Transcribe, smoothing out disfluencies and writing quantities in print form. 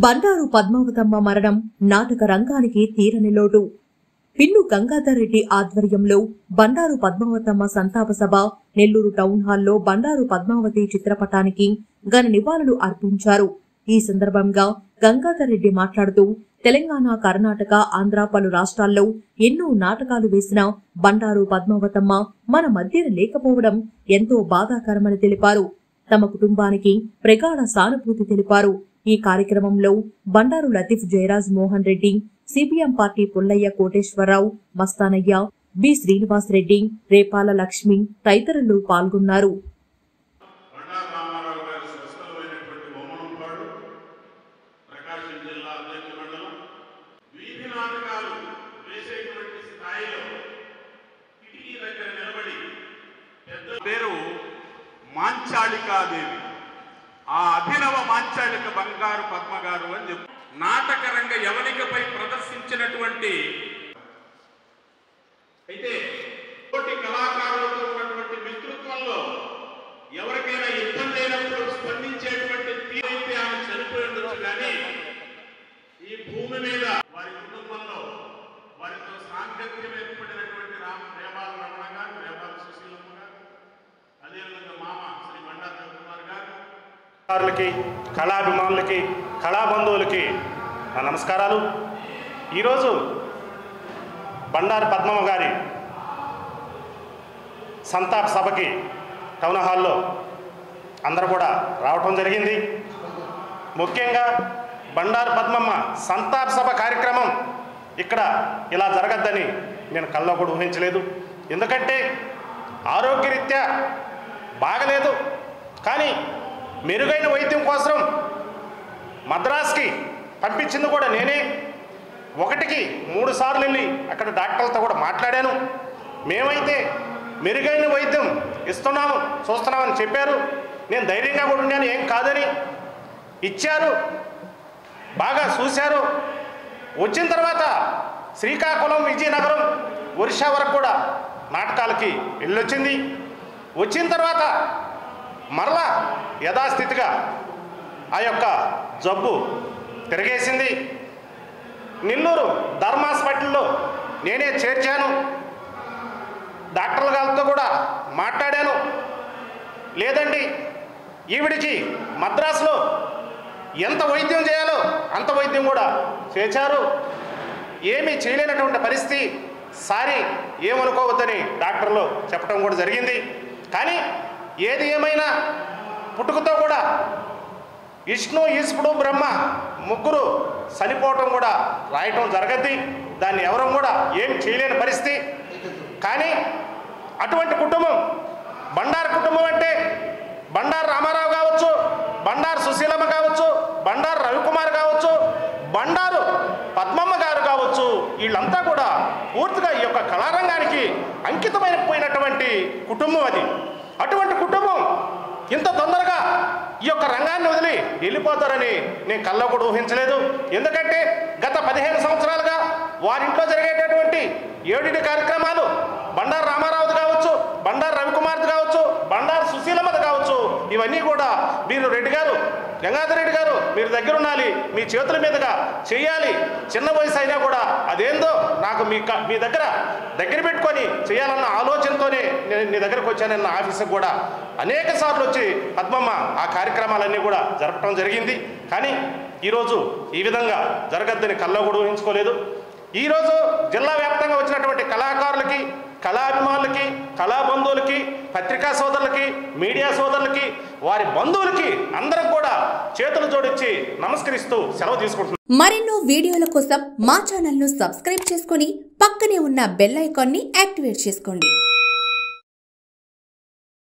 బండారు పద్మావతమ్మ మరణం నాటక రంగానికి తీరని లోటు. పిల్లు గంగాధర్ రెడ్డి ఆధ్వర్యంలో బండారు పద్మావతమ్మ సంతాప సభ నెల్లూరు టౌన్ హాల్లో బండారు పద్మావతి చిత్రపటానికి ఘన నివాళులు అర్పించారు. ఈ సందర్భంగా గంగాధర్ రెడ్డి మాట్లాడుతూ తెలంగాణ, కర్ణాటక, ఆంధ్ర పలు రాష్ట్రాల్లో ఎన్నో నాటకాలు వేసిన బండారు పద్మావతమ్మ మన మధ్యన లేకపోవడం ఎంతో బాధాకరమని తెలిపారు. తమ కుటుంబానికి ప్రగాఢ సానుభూతి తెలిపారు. ఈ కార్యక్రమంలో బండారు లతీఫ్, జయరాజ్ మోహన్ రెడ్డి, సిపిఎం పార్టీ పుల్లయ్య కోటేశ్వరరావు, మస్తానయ్య, బి శ్రీనివాస్ రెడ్డి, రేపాల లక్ష్మి తదితరులు పాల్గొన్నారు. మాంచాళికాదేవి, ఆ అభినవ మాంచాళిక బంగారు పద్మగారు అని చెప్పి నాటక రంగ యవనికపై ప్రదర్శించినటువంటి అయితే తోటి కళాకారులతో ఉన్నటువంటి మిత్రత్వంలో ఎవరికైనా ఇబ్బంది అయినప్పుడు స్పందించేటువంటి తీరైతే ఆమె చనిపోయి ఉండొచ్చు. కానీ ఈ భూమి మీద వారి కుటుంబంలో వారితో సాంగత్యం ఏర్పడినటువంటి రేపాల రమణ గారు, రేపాల సుశీలమ్మ గారు, అదేవిధంగా మామ శ్రీ బండారు రవికుమార్ గారు, కళాభిమానులకి, కళాబంధువులకి నా నమస్కారాలు. ఈరోజు బండారు పద్మమ్మ గారి సంతాప సభకి టౌన్ హాల్లో అందరూ కూడా రావటం జరిగింది. ముఖ్యంగా బండారు పద్మమ్మ సంతాప సభ కార్యక్రమం ఇక్కడ ఇలా జరగద్దని నేను కల్లో కూడా ఊహించలేదు. ఎందుకంటే ఆరోగ్యరీత్యా బాగలేదు, కానీ మెరుగైన వైద్యం కోసం మద్రాస్కి పంపించింది కూడా నేనే. 1కి 3 సార్లు వెళ్ళి అక్కడ డాక్టర్లతో కూడా మాట్లాడాను. మేమైతే మెరుగైన వైద్యం ఇస్తున్నాము, చూస్తున్నామని చెప్పారు. నేను ధైర్యంగా కూడా ఉన్నాను, ఏం కాదని ఇచ్చారు. బాగా చూశారు. వచ్చిన తర్వాత శ్రీకాకుళం, విజయనగరం, ఒరిస్సా వరకు కూడా నాటకాలకి వెళ్ళొచ్చింది. వచ్చిన తర్వాత మరలా యథాస్థితిగా ఆ యొక్క జబ్బు తిరిగేసింది. నెల్లూరు ధర్మ హాస్పిటల్లో నేనే చేర్చాను. డాక్టర్ల గారితో కూడా మాట్లాడాను. లేదండి, ఈవిడికి మద్రాసులో ఎంత వైద్యం చేయాలో అంత వైద్యం కూడా చేశారు. ఏమీ చేయలేనటువంటి పరిస్థితి. సారీ, ఏమనుకోవద్దని డాక్టర్లు చెప్పడం కూడా జరిగింది. కానీ ఏది ఏమైనా పుట్టుకతో కూడా విష్ణు, ఈశ్వరుడు, బ్రహ్మ ముగ్గురు చనిపోవటం కూడా రాయటం జరగద్ది. దాన్ని ఎవరం కూడా ఏం చేయలేని పరిస్థితి. కానీ అటువంటి కుటుంబం బండారు కుటుంబం అంటే బండారు రామారావు కావచ్చు, బండారు సుశీలమ్మ కావచ్చు, బండారు రవికుమార్ కావచ్చు, బండారు పద్మమ్మ గారు కావచ్చు, వీళ్ళంతా కూడా పూర్తిగా ఈ యొక్క కళారంగానికి అంకితమైపోయినటువంటి కుటుంబం అది. అటువంటి కుటుంబం ఇంత తొందరగా ఈ యొక్క రంగాన్ని వదిలి వెళ్ళిపోతారని నేను కల్లో కూడా ఊహించలేదు. ఎందుకంటే గత 15 సంవత్సరాలుగా వారింట్లో జరిగేటటువంటి 7 కార్యక్రమాలు బండారు రామారావుది కావచ్చు, బండారు రవికుమార్ది కావచ్చు, బండారు సుశీలమ్మది కావచ్చు, ఇవన్నీ కూడా మీరు రెడ్డి గారు, గంగాధర్ రెడ్డి గారు మీరు దగ్గర ఉండాలి, మీ చేతుల మీదుగా చేయాలి. చిన్న వయసు అయినా కూడా అదేందో నాకు మీ దగ్గర పెట్టుకొని చేయాలన్న ఆలోచనతోనే నేను నీ దగ్గరకు వచ్చానన్న ఆఫీసుకు కూడా అనేక సార్లు వచ్చి పద్మమ్మ ఆ కార్యక్రమాలన్నీ కూడా జరపడం జరిగింది. కానీ ఈరోజు ఈ విధంగా జరగద్దని కల్లో కూడా ఊహించుకోలేదు. ఈరోజు జిల్లా వ్యాప్తంగా వచ్చినటువంటి కళాకారులకి, కళాభిమానులకి, కళాబంధువులకి, పత్రికా సోదరులకి, మీడియా సోదరులకి, వారి బంధువులకి అందరం కూడా చేతులు జోడించి నమస్కరిస్తూ సెలవు తీసుకుంటున్నాం. మరెన్నో వీడియోల కోసం మా ఛానల్ ను సబ్స్క్రైబ్ చేసుకుని పక్కనే ఉన్న బెల్ ఐకాన్ ని యాక్టివేట్ చేసుకోండి.